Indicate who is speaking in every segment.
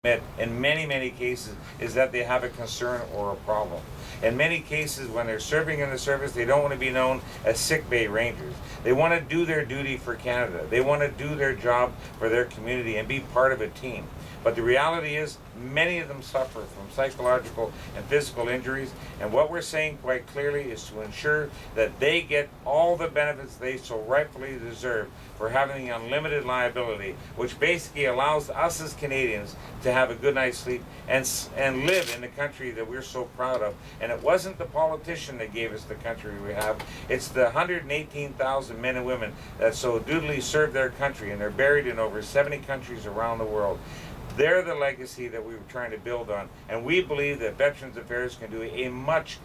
Speaker 1: in many cases is that they have a concern or a problem. In many cases, when they're serving in the service, they don't want to be known as sick bay rangers. They want to do their duty for Canada. They want to do their job for their community and be part of a team. But the reality is, many of them suffer from psychological and physical injuries, and what we're saying quite clearly is to ensure that they get all the benefits they so rightfully deserve for having the unlimited liability, which basically allows us as Canadians to have a good night's sleep and live in the country that we're so proud of. And it wasn't the politician that gave us the country we have, it's the 118,000 men and women that so dutifully serve their country, and they're buried in over 70 countries around the world. They're the legacy that we were trying to build on, and we believe that Veterans Affairs can do a much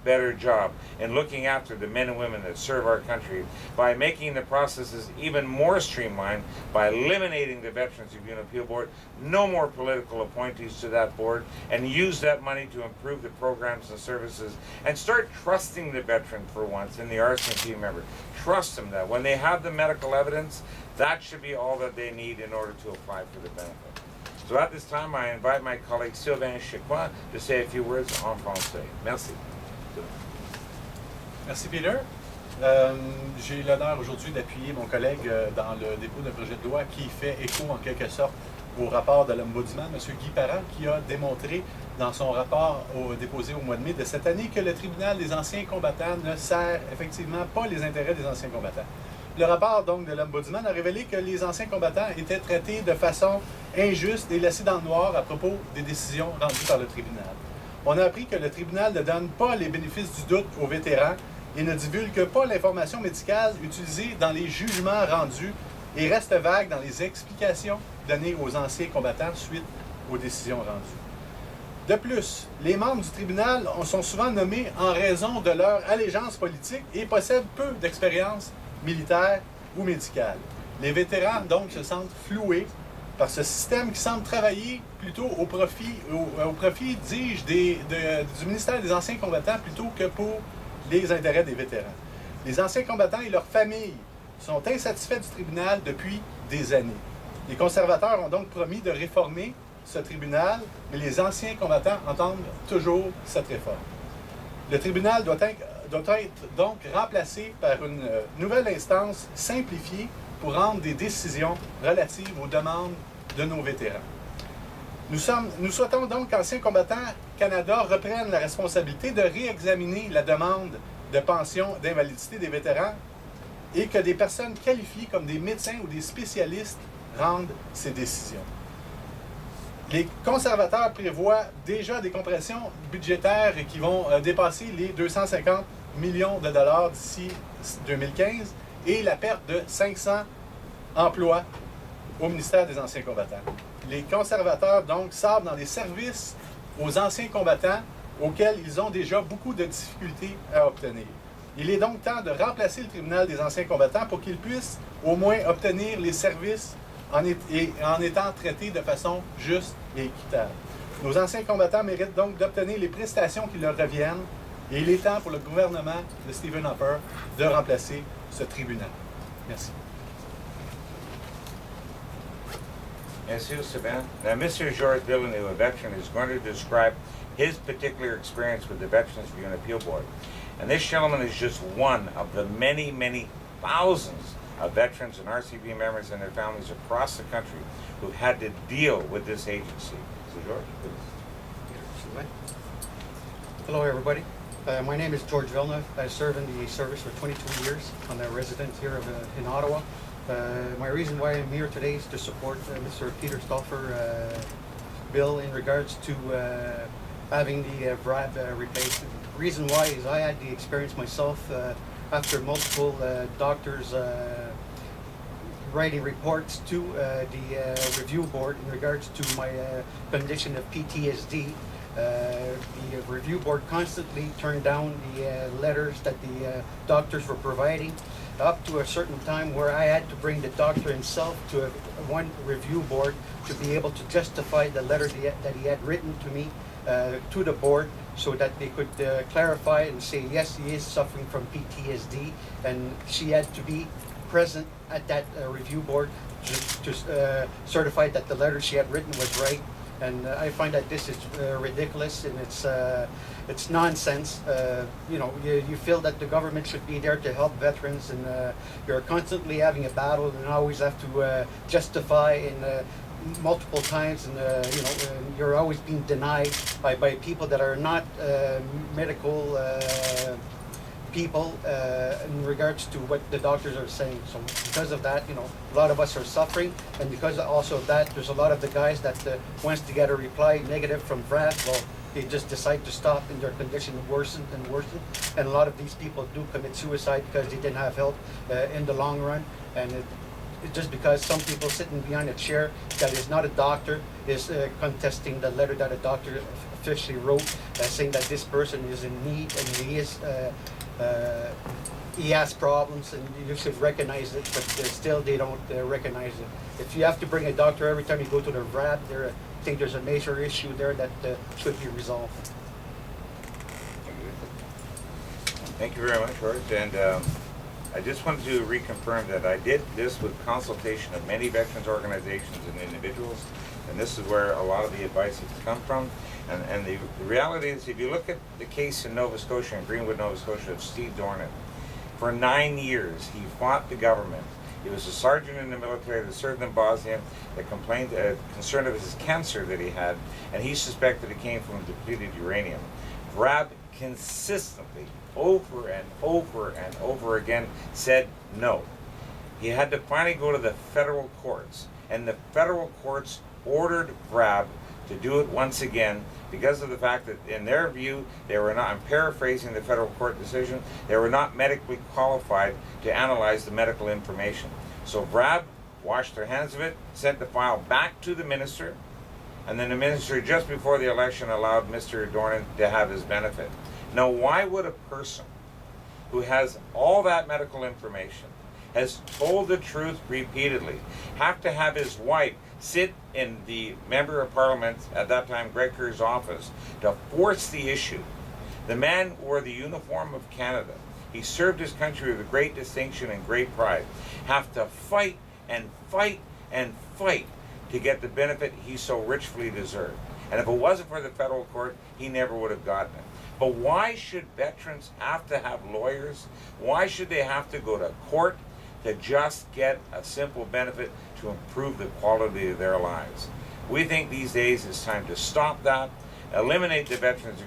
Speaker 1: better job in looking after the men and women that serve our country by making the processes even more streamlined, by eliminating the Veterans Review and Appeal Board, no more political appointees to that board, and use that money to improve the programs and services, and start trusting the veteran for once in the RCMP member. Trust them that when they have the medical evidence, that should be all that they need in order to apply for the benefit. So at this time, I invite my colleague Sylvain Chicoin to say a few words en français. Merci.
Speaker 2: Merci, Peter. J'ai l'honneur aujourd'hui d'appuyer mon collègue dans le dépôt d'un projet de loi qui fait écho en quelque sorte au rapport de l'Ombudsman, M. Guy Parent, qui a démontré dans son rapport déposé au mois de mai de cette année que le tribunal des anciens combattants ne sert effectivement pas les intérêts des anciens combattants. Le rapport donc de l'Ombudsman a révélé que les anciens combattants étaient traités de façon injuste et laissés dans le noir à propos des décisions rendues par le tribunal. On a appris que le tribunal ne donne pas les bénéfices du doute aux vétérans et ne divulgue pas l'information médicale utilisée dans les jugements rendus et reste vague dans les explications données aux anciens combattants suite aux décisions rendues. De plus, les membres du tribunal sont souvent nommés en raison de leur allégeance politique et possèdent peu d'expérience militaire ou médicale. Les vétérans, donc, se sentent floués par ce système qui semble travailler plutôt au profit, dis-je, du ministère des Anciens combattants plutôt que pour les intérêts des vétérans. Les anciens combattants et leurs familles sont insatisfaits du tribunal depuis des années. Les conservateurs ont donc promis de réformer ce tribunal, mais les anciens combattants entendent toujours cette réforme. Le tribunal doit être donc remplacé par une nouvelle instance simplifiée pour rendre des décisions relatives aux demandes de nos vétérans. Nous souhaitons donc qu'Anciens combattants Canada reprenne la responsabilité de réexaminer la demande de pension d'invalidité des vétérans et que des personnes qualifiées comme des médecins ou des spécialistes rendent ces décisions. Les conservateurs prévoient déjà des compressions budgétaires qui vont dépasser les 250 millions de dollars d'ici 2015 et la perte de 500 emplois au ministère des Anciens combattants. Les conservateurs, donc, savent dans les services aux anciens combattants auxquels ils ont déjà beaucoup de difficultés à obtenir. Il est donc temps de remplacer le tribunal des anciens combattants pour qu'ils puissent au moins obtenir les services en étant traités de façon juste et équitable. Nos anciens combattants méritent donc d'obtenir les prestations qui leur reviennent et il est temps pour le gouvernement de Stephen Harper de remplacer ce tribunal. Merci.
Speaker 1: Merci, Sylvain. Now, Mr. Georges Villeneuve, a veteran, is going to describe his particular experience with the Veterans Review and Appeal Board. And this gentleman is just one of the many thousands of veterans and RCB members and their families across the country who've had to deal with this agency. So, George, please.
Speaker 3: Hello, everybody. My name is George Villeneuve. I served in the service for 22 years. I'm a resident here in Ottawa. My reason why I'm here today is to support Mr. Peter Stauffer bill in regards to having the VRAB replaced. The reason why is I had the experience myself after multiple doctors writing reports to the review board in regards to my condition of PTSD. The review board constantly turned down the letters that the doctors were providing, up to a certain time where I had to bring the doctor himself to one review board to be able to justify the letter that he had written to me to the board, so that they could clarify and say yes, he is suffering from PTSD, and she had to be present at that review board to certify that the letter she had written was right. And I find that this is ridiculous, and it's nonsense. You know, you feel that the government should be there to help veterans, and you're constantly having a battle and always have to justify in multiple times, and you know, you're always being denied by people that are not medical people in regards to what the doctors are saying. So because of that, you know, a lot of us are suffering, and because also of that, there's a lot of the guys that wants to get a reply negative from VRAB, well, they just decide to stop, and their condition worsens and worsens. And a lot of these people do commit suicide because they didn't have help in the long run. And it's just because some people sitting behind a chair that is not a doctor is contesting the letter that a doctor officially wrote, saying that this person is in need and he has problems and you should recognize it, but still they don't recognize it. If you have to bring a doctor every time you go to the VRAB, I think there's a major issue there that should be resolved.
Speaker 1: Thank you very much, George. And I just wanted to reconfirm that I did this with consultation of many veterans organizations and individuals, and this is where a lot of the advice has come from. And the reality is, if you look at the case in Nova Scotia, in Greenwood, Nova Scotia, of Steve Dornan, for 9 years he fought the government. He was a sergeant in the military that served in Bosnia, that complained, concerned of his cancer that he had, and he suspected it came from depleted uranium. VRAB consistently, over and over and over again, said no. He had to finally go to the federal courts, and the federal courts ordered VRAB to do it once again because of the fact that, in their view, they were not, I'm paraphrasing the federal court decision, they were not medically qualified to analyze the medical information. So VRAB washed their hands of it, sent the file back to the minister, and then the minister, just before the election, allowed Mr. Dornan to have his benefit. Now, why would a person who has all that medical information, has told the truth repeatedly, have to have his wife sit in the member of parliament, at that time Greg Kerr's office, to force the issue? The man wore the uniform of Canada. He served his country with great distinction and great pride. Have to fight and fight and fight to get the benefit he so richly deserved. And if it wasn't for the federal court, he never would have gotten it. But why should veterans have to have lawyers? Why should they have to go to court to just get a simple benefit to improve the quality of their lives? We think these days it's time to stop that, eliminate the Veterans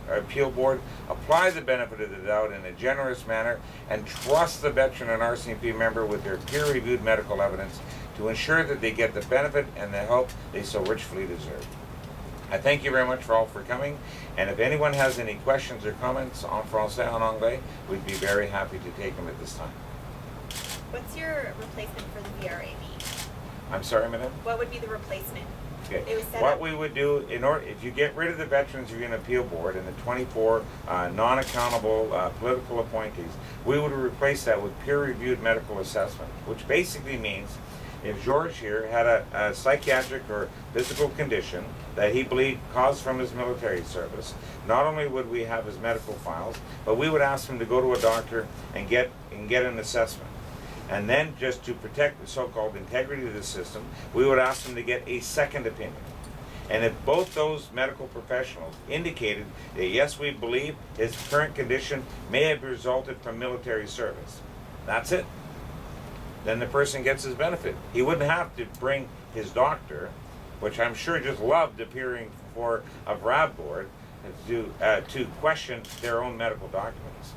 Speaker 1: Appeal Board, apply the benefit of the doubt in a generous manner, and trust the veteran and RCMP member with their peer-reviewed medical evidence to ensure that they get the benefit and the help they so richly deserve. I thank you very much for all for coming, and if anyone has any questions or comments en français, en anglais, we'd be very happy to take them at this time.
Speaker 4: What's your replacement for the VRAB?
Speaker 1: I'm sorry, madam?
Speaker 4: What would be the replacement?
Speaker 1: Okay.
Speaker 4: It was set
Speaker 1: What
Speaker 4: up-
Speaker 1: we would do, in order, if you get rid of the Veterans Review and Appeal Board and the 24 non-accountable political appointees, we would replace that with peer-reviewed medical assessment, which basically means if George here had a psychiatric or physical condition that he believed caused from his military service, not only would we have his medical files, but we would ask him to go to a doctor and get an assessment. And then, just to protect the so-called integrity of the system, we would ask them to get a second opinion. And if both those medical professionals indicated that yes, we believe his current condition may have resulted from military service, that's it. Then the person gets his benefit. He wouldn't have to bring his doctor, which I'm sure just loved appearing for a VRAB board, to question their own medical documents.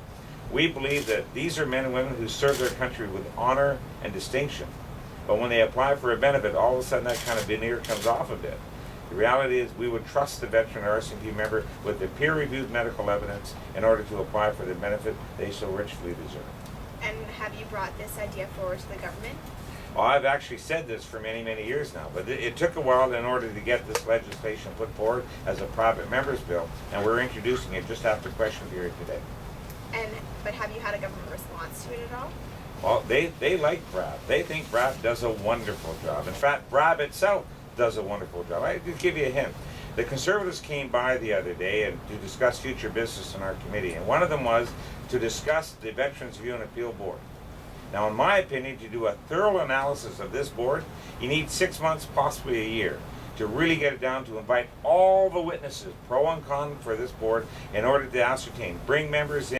Speaker 1: We believe that these are men and women who serve their country with honor and distinction. But when they apply for a benefit, all of a sudden that kind of veneer comes off of it. The reality is we would trust the veteran or RCMP member with the peer-reviewed medical evidence in order to apply for the benefit they so richly deserve.
Speaker 4: And have you brought this idea forward to the government?
Speaker 1: Well, I've actually said this for many, many years now, but it took a while in order to get this legislation put forward as a private member's bill, and we're introducing it just after question period today.
Speaker 4: But have you had a government response to it at all?
Speaker 1: Well, they like VRAB. They think VRAB does a wonderful job. In fact, VRAB itself does a wonderful job. I just give you a hint. The Conservatives came by the other day and to discuss future business in our committee, and one of them was to discuss the Veterans Review and Appeal Board. Now, in my opinion, to do a thorough analysis of this board, you need 6 months, possibly a year, to really get it down to invite all the witnesses, pro and con, for this board in order to ascertain, bring members in.